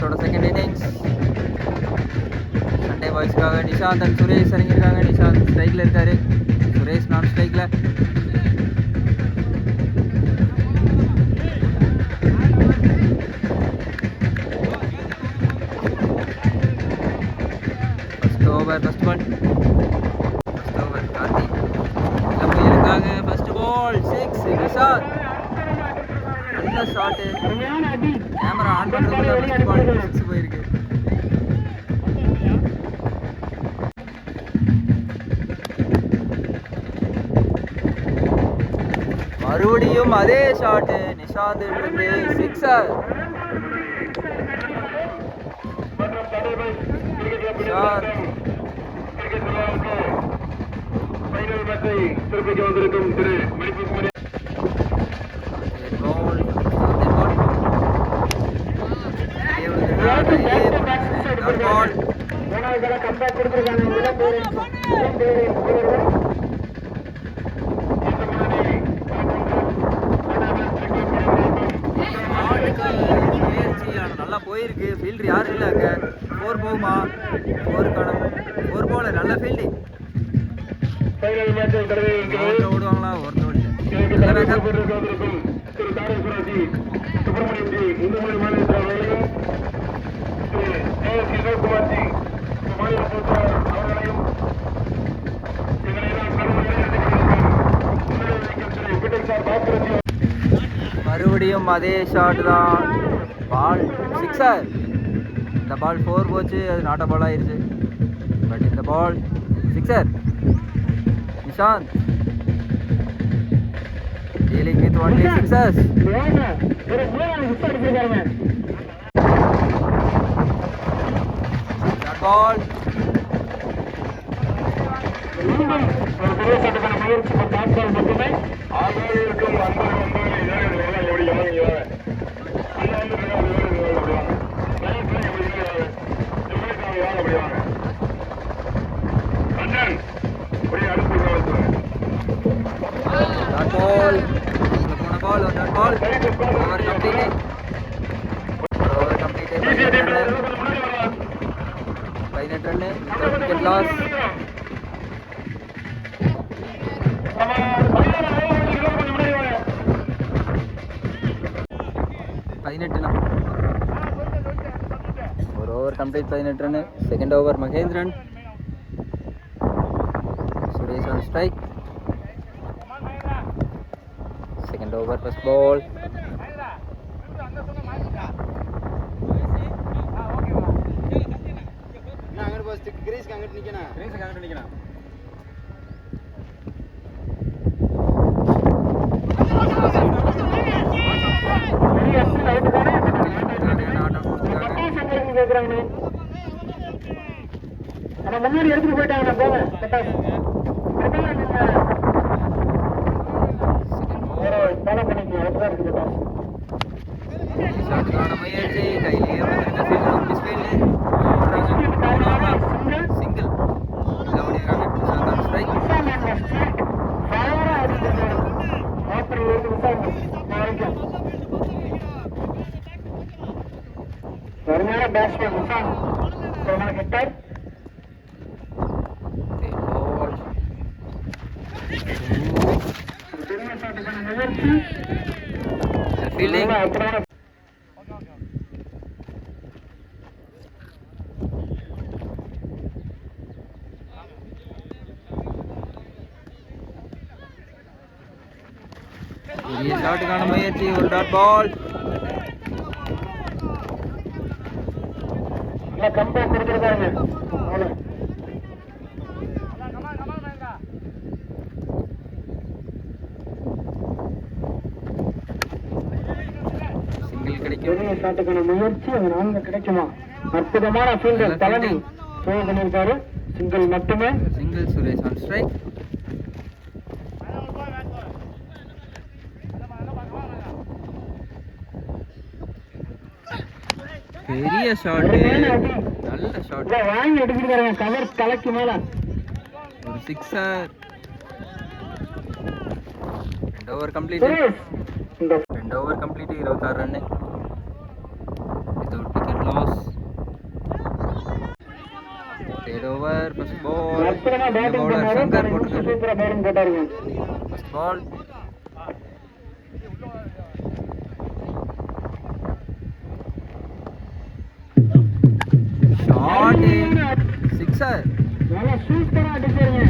மேட்சோட second innings. Sunday பாய்ஸ்க்காக Nishanth and Suresh இறங்கியிருக்காங்க. நிஷாந்த் ஸ்ட்ரைக்கில் இருக்காரு, சுரேஷ் நான் ஸ்ட்ரைக்கில். First over first ball Karthi எல்லாம் போயிருக்காங்க. First ball 6. நிஷாந்த் நல்ல ஷாட்டு. கேமரா ஆன் பண்ணுறதுக்குள்ள ஃபர்ஸ்ட் பால் 6 போயிருக்கு. மறுபடியும் அதே ஷாட்டு நிஷாந்த் இருந்து 6. நல்லா போயிருக்கு. ஃபீல்டர் யாரும் இல்லை அங்கே. 4 போகுமா? 4 காணும். 4 போல நல்ல ஃபீல்டிங். ஓடுவாங்களா? ஒருத்தர் ஓடல. மறுபடியும் அதே ஷாட் தான். பால் 6. இந்த பால் 4 போச்சு, அது நாட்ட பால் ஆயிடுச்சு. பட் இந்த ball 6. Nishanth dealing with only 6s. that ball loss. 18 ஒரு over complete. 18 run. Second over Mahendran. Suresh on strike. Second over first ball. முன்னாடி எடுத்துட்டு போயிட்டாங்க. Feeling பெரிய ஷாட்டுக்கான முயற்சி. ஒரு டாட் பால். கம்பேக் கொடுத்துருக்காங்க. சிங்கிள் கிடைக்கும். பெரிய ஷாட்டுக்கான முயற்சி. அது 4 கிடைக்குமா? அற்புதமான ஃபீல்டர் தலைமை சேவ் பண்ணியிருக்காரு. சிங்கிள் மட்டுமே. Single Suresh on strike. பெரிய ஷாட். நல்ல ஷாட். வாங்கி எடுத்துட்டாங்க. கவர் தலைக்கு மேல ஒரு 6. Over complete. 2 over complete. 26 run. Without wicket loss. Over first ball bowler Shankar போட்டிருக்காரு ஃபர்ஸ்ட் பால் ஷாட் சிக்ஸர் சூப்பரா அடிச்சிருங்க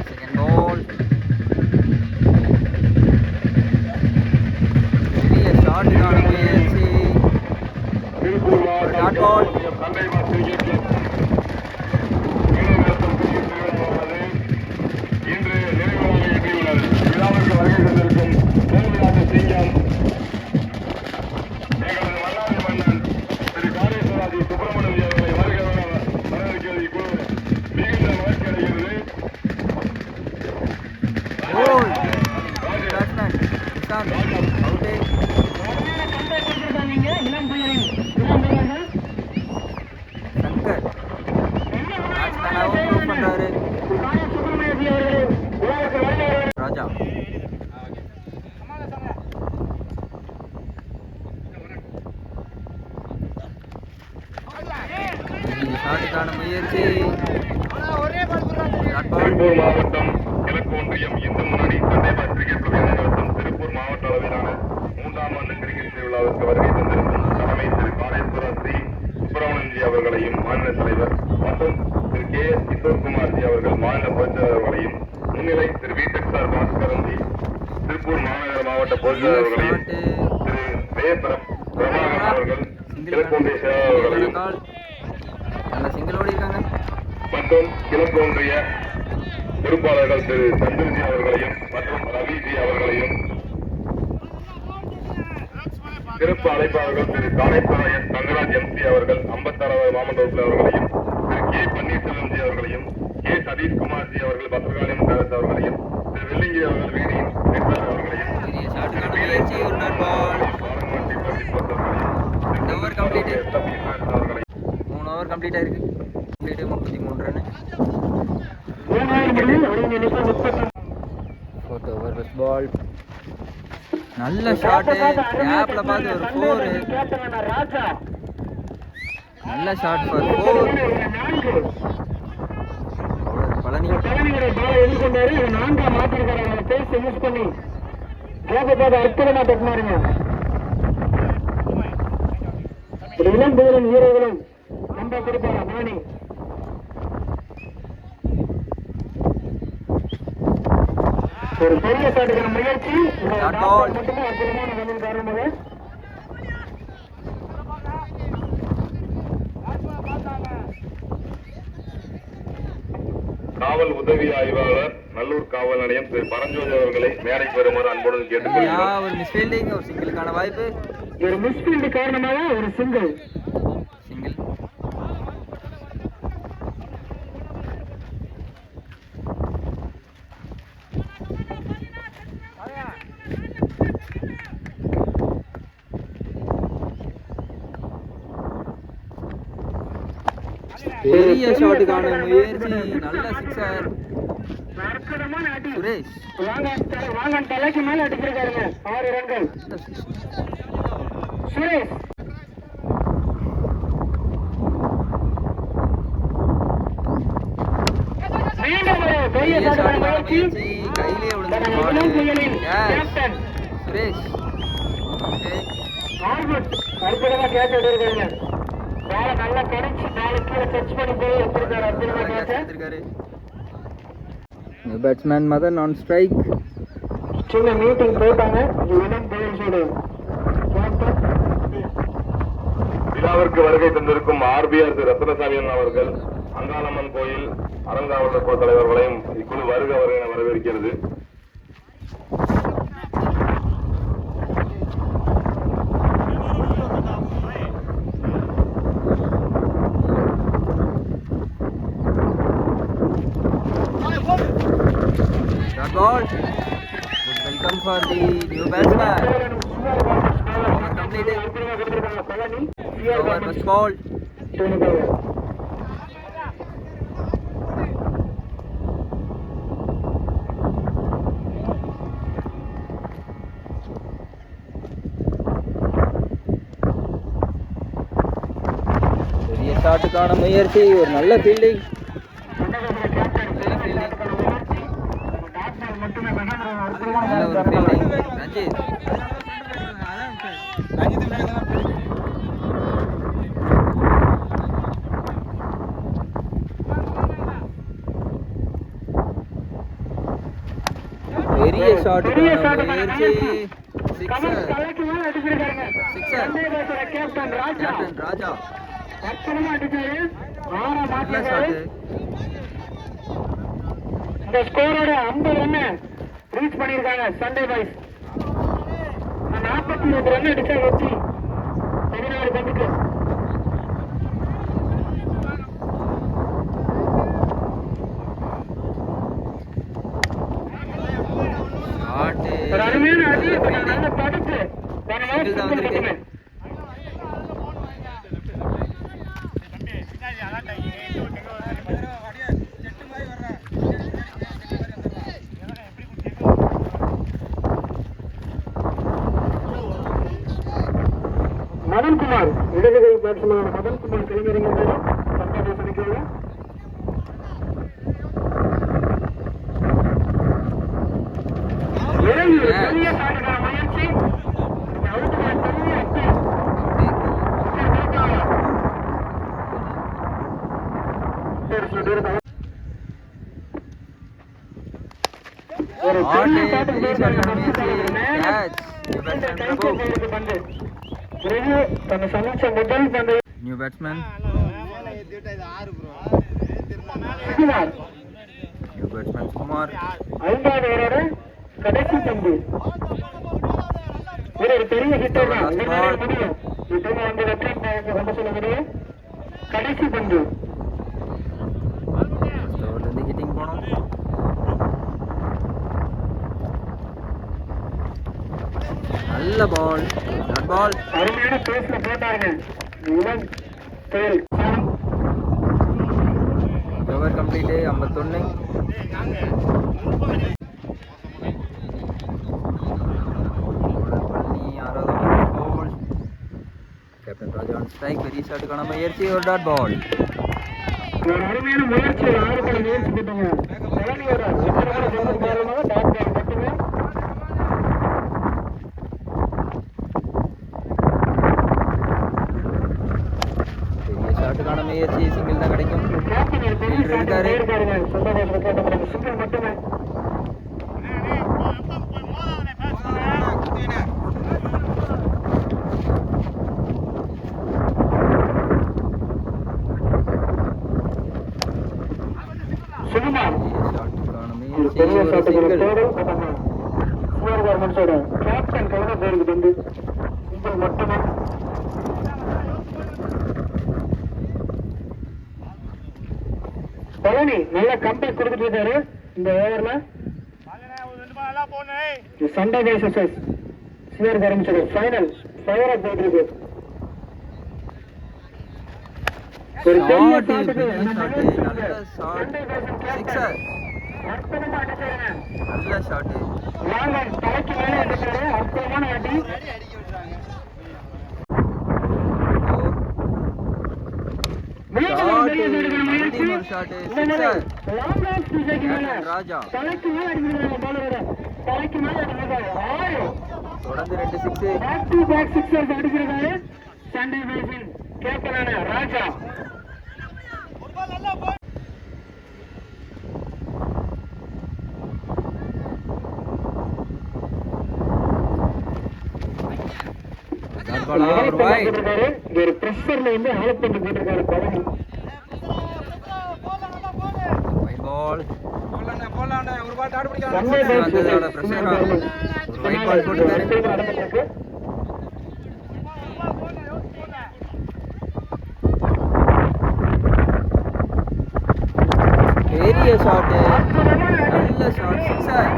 செகண்ட் பால் பெரிய ஷாட்டுக்கான முயற்சி ஷாட் பால் இன்று நிறைவாக எட்டியுள்ளது. விழாவிற்கு வருகை தந்திருக்கும் கோவிலாட்டு சிங்கம் எங்களது மன்னாதி மன்னன் திரு காளேஸ்வராஜி சுப்பிரமணிய அவர்களை வரவேற்கிறது. இக்குழு மிகுந்த மகிழ்ச்சி அடைகிறது. சங்கர் பேட்ஸ்மேனாகவும் ப்ரூவ் பண்றாரு ராஜா ஷாட்டுக்கான முயற்சி திருப்பூர் மாவட்டம் கிழக்கு ஒன்றியம் இந்து முன்னணி சண்டைபாஸ் கிரிக்கெட் கிளப் நடத்தும் திருப்பூர் மாவட்ட அளவிலான 3ஆம் ஆண்டு கிரிக்கெட் திருவிழாவிற்கு வருகை தந்திருக்கும் தலைமை திரு காளேஸ்வரர் சி சுப்பிரமணியன்ஜி அவர்களையும் மாநில தலைவர் மற்றும் திரு கே எஸ் கிஷோர்குமார்ஜி அவர்கள் மாநில பொதுச்செயலாளர் அவர்களையும் முன்னிலை திரு வீட்டக் சார் பாஸ்கரன்ஜி திருப்பூர் மாநகர மாவட்ட பொதுச்செயலாளர் அவர்களையும் திரு வே பிரபாகரன் அவர்கள் கிழக்கொன்றிய செயலாளர் அவர்களையும் மற்றும் கிழக்கொன்றிய பொறுப்பாளர்கள் திரு சந்திரஜி அவர்களையும் மற்றும் ரவிஜி அவர்களையும் சிறப்பு அழைப்பாளர்கள் திரு காளேஸ்வரன் தங்கராஜ் எம்சி அவர்கள் 56வது மாவட்ட உறுப்பினர் அவர்களையும் திரு கே பன்னீர்செல்வம்ஜி அவர்களையும் கே சதீஷ்குமார்ஜி அவர்கள் பத்திரகாளியம் பேரஸ் அவர்களையும் திரு வெள்ளிங்கி அவர்கள் வீடியின் அவர்களையும் 3 ஓவர் கம்ப்ளீட் ஆயிருக்கு 33 run fourth over first ball நல்ல ஷாட் கேப்ல பார்த்து ஒரு 4 நல்ல ஷாட் ஃபார் 4 பழனி எதிர்கொண்டாரு 4ஆம் மாத்திருக்காரு பேசி யூஸ் பண்ணி அற்புதமா தட்டினாருங்க இளம் பேரும் வீரர்களும் நம்ப கொடுப்பாரா மாணி ஒரு பெரிய சாட்டுக்கான முயற்சி மட்டுமே அற்புதமான வழியின் காரணமாக காவல் உதவி ஆய்வாளர் நல்லூர் காவல் நிலையம் திரு பரஞ்சோதி அவர்களை மேடைக்கு வருமாறு அன்புடன் கேட்டுக்கொள்கிறோம். ஒரு மிஸ்ஃபீல்டிங் ஒரு சிங்கிளுக்கான வாய்ப்பு ஒரு மிஸ்ஃபீல்டு காரணமாக ஒரு சிங்கிள் பெரிய ஷாட்டுக்கான முயற்சி நல்ல சிக்ஸர் சுரேஷ் வாங்க தலைக்கு மேல அடிச்சிருக்காருங்க 6 ரன்கள் சுரேஷ் பெரிய ஷாட்டுக்கான முயற்சி கையிலே விழுந்து சுரேஷ் அற்புதமா கேட்ச் எடுத்திருக்காங்க பால நல்லா கடிச்சு பால கீழே டச் பண்ணி போய் எடுத்திருக்காரு அற்புதமா catch batsman Madhan on strike சின்ன மீட்டிங் போட்டாங்க இளம் பேரோட விழாவிற்கு வருகை தந்திருக்கும் ஆர்பிஆர் திரு ரத்னசாமி அவர்கள் அங்காளம்மன் கோயில் அறங்காவலர் குழு தலைவர்களையும் இக்குழு வருக வருக என வரவேற்கிறது. Ball. Good welcome for the new batsman. Over completed. Over first ball. ஷாட்டுக்கான முயற்சி, ஒரு நல்ல ஃபீல்டிங். நல்ல ஒரு ஃபீல்டிங் ரஞ்சித். பெரிய ஷாட்டுக்கான முயற்சி, சிக்ஸர். கேப்டன் ராஜா நல்ல ஷாட்டு. இந்த ஸ்கோரோட 50 ரன் ரீச் பண்ணிருக்காங்க சண்டே பாய்ஸ். 42 ரன் அடிச்சா வெற்றி 14 பந்துக்கு. ஒரு அருமையான அடி, நல்ல தடுப்பு. மதன்குமார், இடதுகை பேட்ஸ்மேனான மதன்குமார் கிளம்பிறங்கின்றது சண்டே சனிக்கிழமை. பெரிய ஷாட்டுக்கான முயற்சி, ஒரு பெரிய ஷாட்டுக்கான நியூ பேட்ஸ்மேன் குமார். 5வது ஓவரோட கடைசி பந்து. ஒரு பெரிய ஹிட்டர் தான் முடியும். இப்ப வந்து வெற்றி ரொம்ப சொல்ல முடியும். கடைசி பந்து ஹிட்டிங் போனோம். நல்ல பால், நாட் பால். அருமையான பேஸ்ல போட்டாங்க. இவன் செயல் over complete 51. Captain Raja on strike. பெரிய ஷாட்டுக்கான முயற்சி, ஒரு டாட் பால். ஒரு அருமையான முயற்சி, 6 படம் முயற்சி போட்டாங்க. பெரிய ஷாட்டுக்கான முயற்சி, சிங்கிள் தான் கிடைக்கும். இருக்காரு சிங்கிள் மட்டுமே. சுகுமார் பெரிய கவர்மெண்ட்ஸோட கேப்டன் கையில பேருக்கு வந்து சிங்கிள் மட்டுமே. பழனி நல்ல கம்பேக் கொடுத்துட்டு இருக்காரு இந்த ஓவர்ல. சண்டே பேசஸ் சிவர் கவர்மெண்ட்ஸோட ஃபைனல் ஃபயர் அப் போயிட்டு இருக்கு. ஒரு பெரிய ஷாட்டுக்கு நல்ல ஷாட். லாங்கன் தலைக்கு மேலே அடிச்சாரு, அற்புதமான அடி. ராஜா தலைக்கு மேலே அடிக்கிறாங்க பாலரை. தலைக்கு மேலே அடிக்கிறாங்க. தொடர்ந்து 2 6 பேக் டு பேக் சிக்ஸர்ஸ் அடிக்கிறாரு சண்டே பேசின் கேப்டனான ராஜா. ஒரு பிரஷர்ல வந்து ஹெல்ப் பண்ணி போட்டிருக்காரு பழனி. பெரிய ஷாட், நல்ல ஷாட், சிக்ஸர்.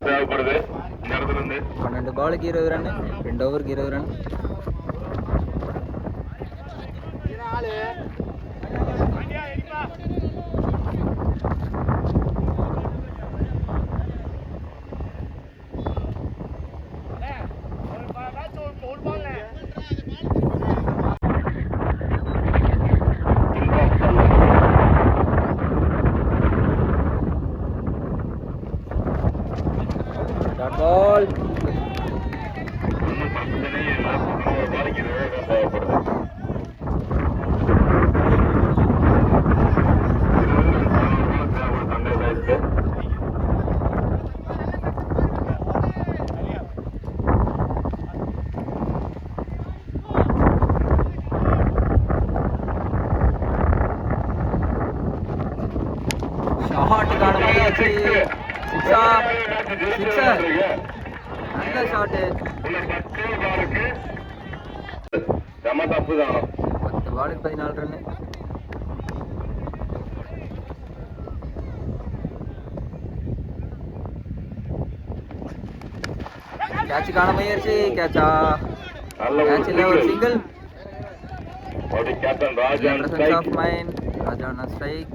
தேவைப்படுது இந்த இடத்துல இருந்து. 12 பாலுக்கு 20 ரன், 2 ஓவருக்கு 20 ரன். ஷாட்டுக்கான முயற்சி. சிக்ஸா? சிக்ஸர். நல்ல ஷாட்டு. செம தப்பு தான் 10 பாலுக்கு 14 ரன்னு. கேட்சுக்கான முயற்சி. கேட்சா? கேட்ச் இல்ல, ஒரு single. Captain Rajan presence of mind. ராஜானா ஸ்ட்ரைக்.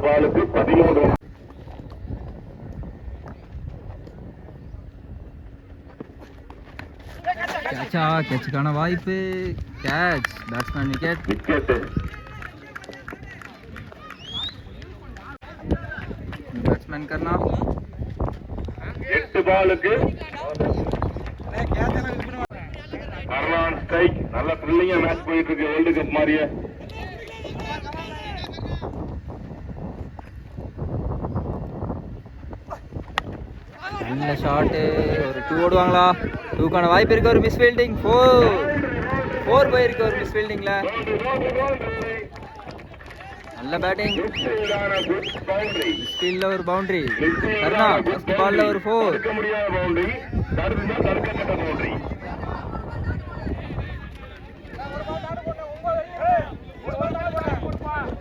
பாலுக்கு 13. கேட்சா? கேட்சுக்கான வாய்ப்பு. கேட்ச். Batsman wicket. பேட்ஸ்மேன் करना 8 பாலுக்கு அர்லான் ஸ்ட்ரைக். நல்ல த்ரில்லிங்கா மேட்ச் போயிட்டு இருக்கு வேர்ல்டு கப் மாதிரியே. நல்ல ஷாட்டு. ஒரு 2 ஓடுவாங்களா? 2க்கான வாய்ப்பு இருக்கு. ஒரு மிஸ் ஃபீல்டிங். 4 போயிருக்கு ஒரு மிஸ் ஃபீல்டிங்ல. நல்ல பேட்டிங். மிஸ் ஃபீல்ட்ல ஒரு பவுண்டரி. கர்ணா ஃபர்ஸ்ட் பால்ல ஒரு 4.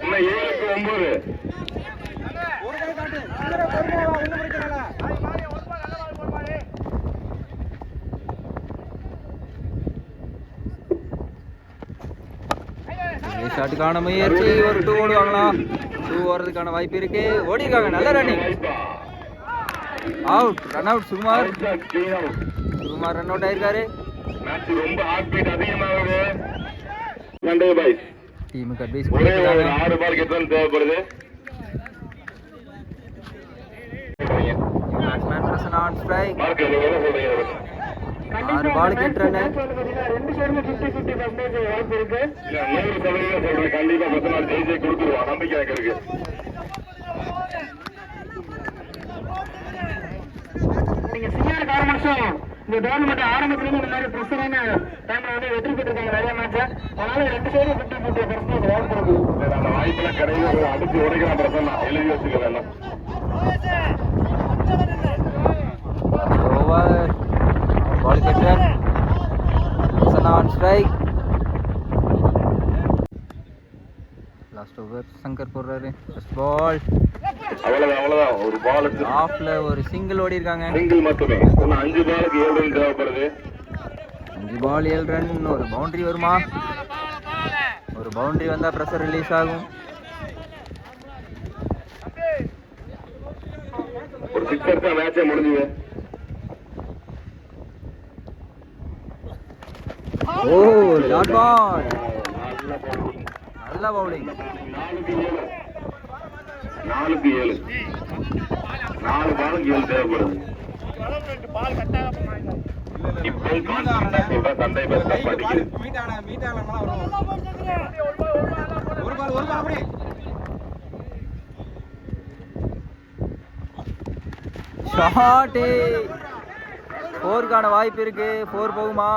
இன்னும் 7க்கு 9. ஷாட்டுக்கான முயற்சி. ஒரு 2 ஓடுவாங்களா? 2 ஓடுறதுக்கான வாய்ப்பு இருக்கு. ஓடிருக்காங்க. நல்ல running. Out. Run out. Sukumar run out ஆயிருக்காரு. மேட்ச் ரொம்ப ஹார்ட் பீட் அதிகமாகுது. சண்டே பாய்ஸ் டீமுக்கு அட்வைஸ் ஒரே ஒரு பண்ணிருக்காங்க. 6 பால் எத்தனை தேவைப்படுது? Batsman Prasan on strike. Mark என்ன சொல்றீங்க? 6 பாலுக்கு 8 ரன். 2 சைடுமே 50-50% வாய்ப்பு இருக்கு. 100% சொல்றேன். கண்டிப்பா 10 நாள் ஜெயிச்சே கொடுத்துருவான். நம்பிக்கை எனக்கு இருக்கு. நீங்க சீனியர் காரணம் இந்த டோர்னமெண்ட் ஆரம்பத்திலேயே இந்த மாதிரி பிரச்சனை டைம்ல வந்து வெற்றி பெற்றிருக்காங்க நிறைய மேட்ச். அதனால 2 சைடும் 50-50% வாய்ப்பு இருக்கு. அந்த வாய்ப்புல கிடையாது. அடிச்சு உடைக்கிற பிரச்சனை எழுதி வச்சுக்கிறேன். ஓவர். பால் கெட்டர். Prasan on strike. Last over Shankar போடுறாரு. First ball. அவ்வளவுதான். ஒரு பாலுக்கு ஆஃப்ல ஒரு சிங்கிள் ஓடி இருக்காங்க. சிங்கிள் மட்டுமே. இன்னும் 5 பாலுக்கு 7 ரன் தேவைப்படுது. 5 பால் 7 ரன். ஒரு பவுண்டரி வருமா? ஒரு பவுண்டரி வந்தா பிரஷர் ரிலீஸ் ஆகும். ஒரு 6 அடிச்சா மேட்சே முடிஞ்சுது. ஓ, டாட் பால். நல்ல பவுலிங். 4க்கு 7. 4 பாலுக்கு 7 தேவைப்படுது. இப்போ சொல்றேன் சண்டை பேச படிக்குது. ஷாட்டு. 4க்கான வாய்ப்பு இருக்கு. 4 போகுமா?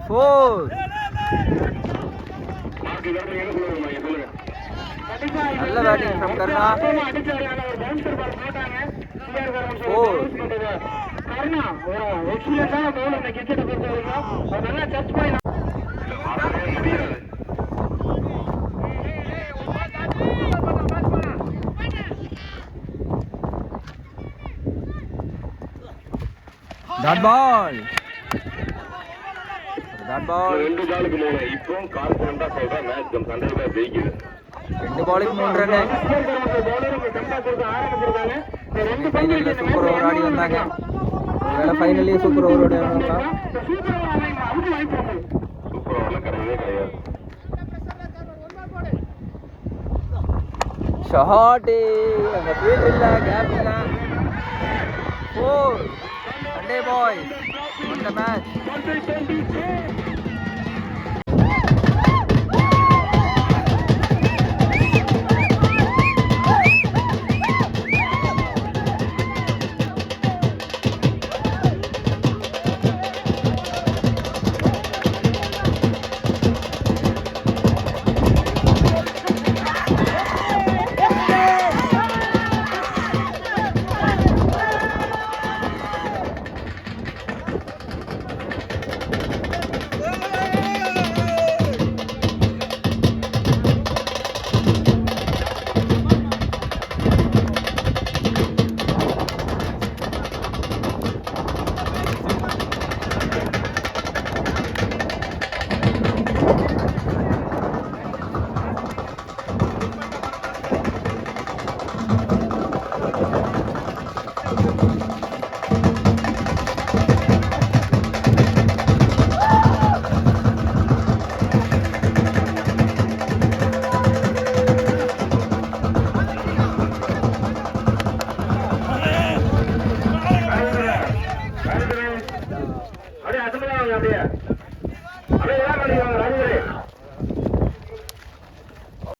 4. நல்ல பேட்டிங் ஃப்ரம் கர்ணா. 4. கர்ணா எக்ஸ்பீரியன்ஸான பவுலர் இந்த கிரிக்கெட்டை பொறுத்த வரைக்கும் நல்லா சர்ச் பண்ணி டாட் பால். Dot ball. 2 பாலுக்கு 3. இப்போ கான்ஃபிடண்டா சொல்றேன் மேட்ச் சண்டே தான் ஜெயிக்குது. 2 பாலுக்கு 3 ரன். ஃபைனல்ல சூப்பர் ஓவர் ஆடி வந்தாங்க. ஒருவேளை ஃபைனல்லயே சூப்பர் ஓவர் ஆடி வந்தாங்க. சூப்பர் ஓவர்ல கிடையவே கிடையாது. ஷாட்டு. அந்த ஃபீல்ட் இல்ல, கேப் இல்ல. 4. Sunday boys won the match.